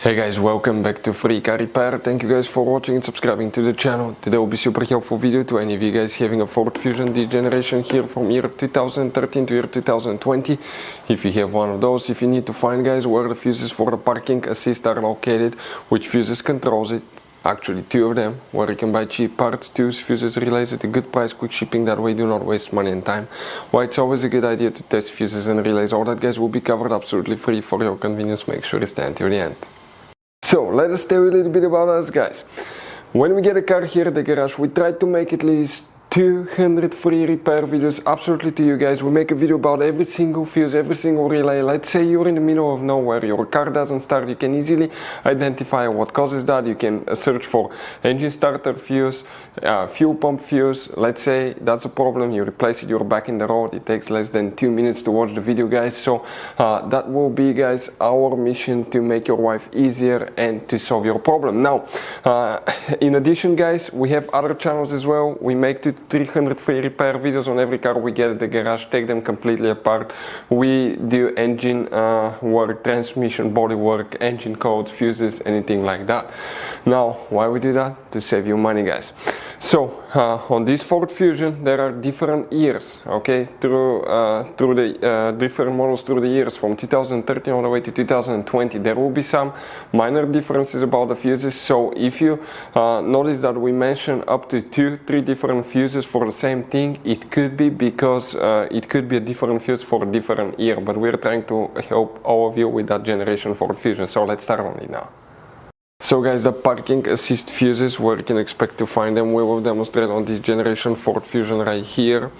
Hey guys, welcome back to Free Car Repair. Thank you guys for watching and subscribing to the channel. Today will be super helpful video to any of you guys having a Ford Fusion this generation here from year 2013 to year 2020. If you have one of those, if you need to find guys where the fuses for the parking assist are located, which fuses controls it, actually two of them, where you can buy cheap parts, tools, fuses, relays at a good price, quick shipping, that way do not waste money and time. Why it's always a good idea to test fuses and relays, all that guys will be covered absolutely free for your convenience. Make sure you stay until the end. So let us tell you a little bit about us guys. When we get a car here at the garage, we try to make at least 200 free repair videos absolutely to you guys. We make a video about every single fuse, every single relay. Let's say you're in the middle of nowhere, your car doesn't start, you can easily identify what causes that. You can search for engine starter fuse, fuel pump fuse. Let's say that's a problem, you replace it, you're back in the road. It takes less than 2 minutes to watch the video guys. So that will be guys our mission, to make your life easier and to solve your problem. Now in addition guys, we have other channels as well. We make 300 free repair videos on every car we get at the garage, take them completely apart. We do engine work, transmission, body work, engine codes, fuses, anything like that. Now why we do that? To save you money guys. So on this Ford Fusion there are different years, okay, through the different models through the years from 2013 all the way to 2020. There will be some minor differences about the fuses. So if you notice that we mention up to 2-3 different fuses for the same thing, it could be because it could be a different fuse for a different year, but we're trying to help all of you with that generation Ford Fusion. So let's start on it now. So guys, the parking assist fuses, where you can expect to find them, we will demonstrate on this generation Ford Fusion right here.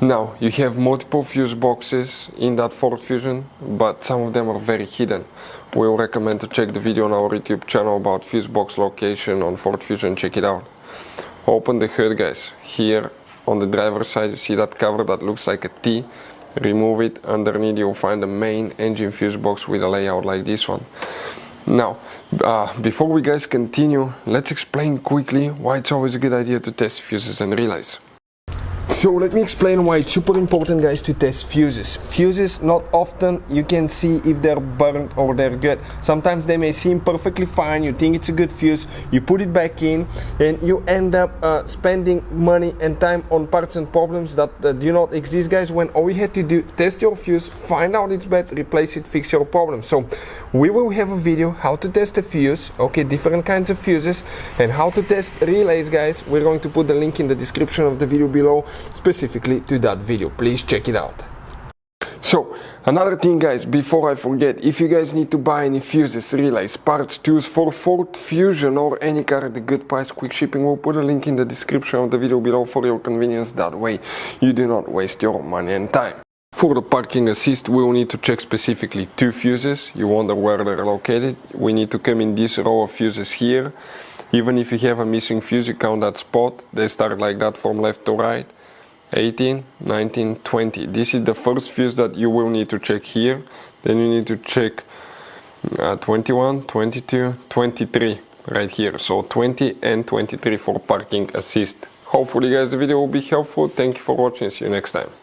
Now you have multiple fuse boxes in that Ford Fusion, but some of them are very hidden. We will recommend to check the video on our YouTube channel about fuse box location on Ford Fusion. Check it out. Open the hood guys. Here on the driver's side you see that cover that looks like a T. Remove it. Underneath you'll find the main engine fuse box with a layout like this one. Now before we guys continue, let's explain quickly why it's always a good idea to test fuses and relays. So let me explain why it's super important guys to test fuses. Fuses, not often you can see if they're burnt or they're good. Sometimes they may seem perfectly fine, you think it's a good fuse, you put it back in and you end up spending money and time on parts and problems that do not exist guys, when all you had to do, test your fuse, find out it's bad, replace it, fix your problem. So we will have a video how to test a fuse, okay, different kinds of fuses, and how to test relays guys. We're going to put the link in the description of the video below specifically to that video. Please check it out. So another thing guys, before I forget, if you guys need to buy any fuses, relays, parts, tools for Ford Fusion or any car at a good price, quick shipping, we'll put a link in the description of the video below for your convenience. That way you do not waste your money and time. For the parking assist, we will need to check specifically 2 fuses. You wonder where they're located. We need to come in this row of fuses here. Even if you have a missing fuse, you count that spot. They start like that from left to right. 18, 19, 20. This is the first fuse that you will need to check here. Then you need to check 21, 22, 23 right here. So 20 and 23 for parking assist. Hopefully guys the video will be helpful. Thank you for watching. See you next time.